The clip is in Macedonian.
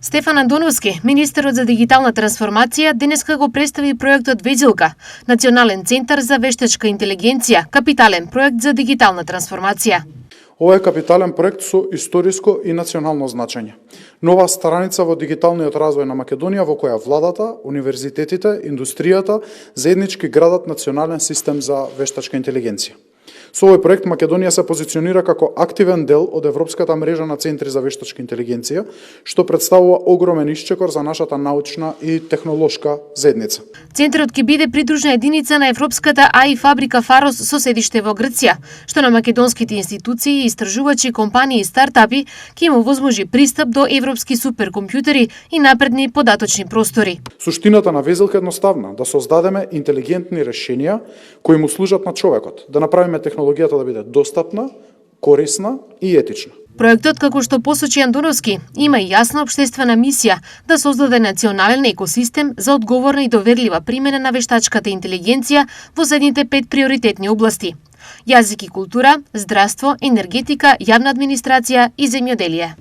Стефан Андоновски, министерот за дигитална трансформација, денеска го представи проектот Везилка, Национален центар за вештачка интелигенција, капитален проект за дигитална трансформација. Ова е капитален проект со историско и национално значење. Нова страница во дигиталниот развој на Македонија во која владата, универзитетите, индустријата заеднички градат национален систем за вештачка интелигенција. Со овој проект Македонија се позиционира како активен дел од Европската мрежа на центри за вештачка интелигенција, што представува огромен исчекор за нашата научна и технолошка заедница. Центарот ќе биде придружна единица на Европската АИ фабрика Фарос со седиште во Грција, што на македонските институции, истражувачи, компании и стартапи ќе им овозможи пристап до европски суперкомпјутери и напредни податочни простори. Суштината на Везилка е едноставна, да создадеме интелигентни решенија кои му служат на човекот, да направиме технологијата да биде достапна, корисна и етична. Проектот, како што посочи Андоновски, има и јасна општествена мисија да создаде национален екосистем за одговорна и доверлива примена на вештачката интелигенција во следните 5 приоритетни области: јазик и култура, здравство, енергетика, јавна администрација и земјоделие.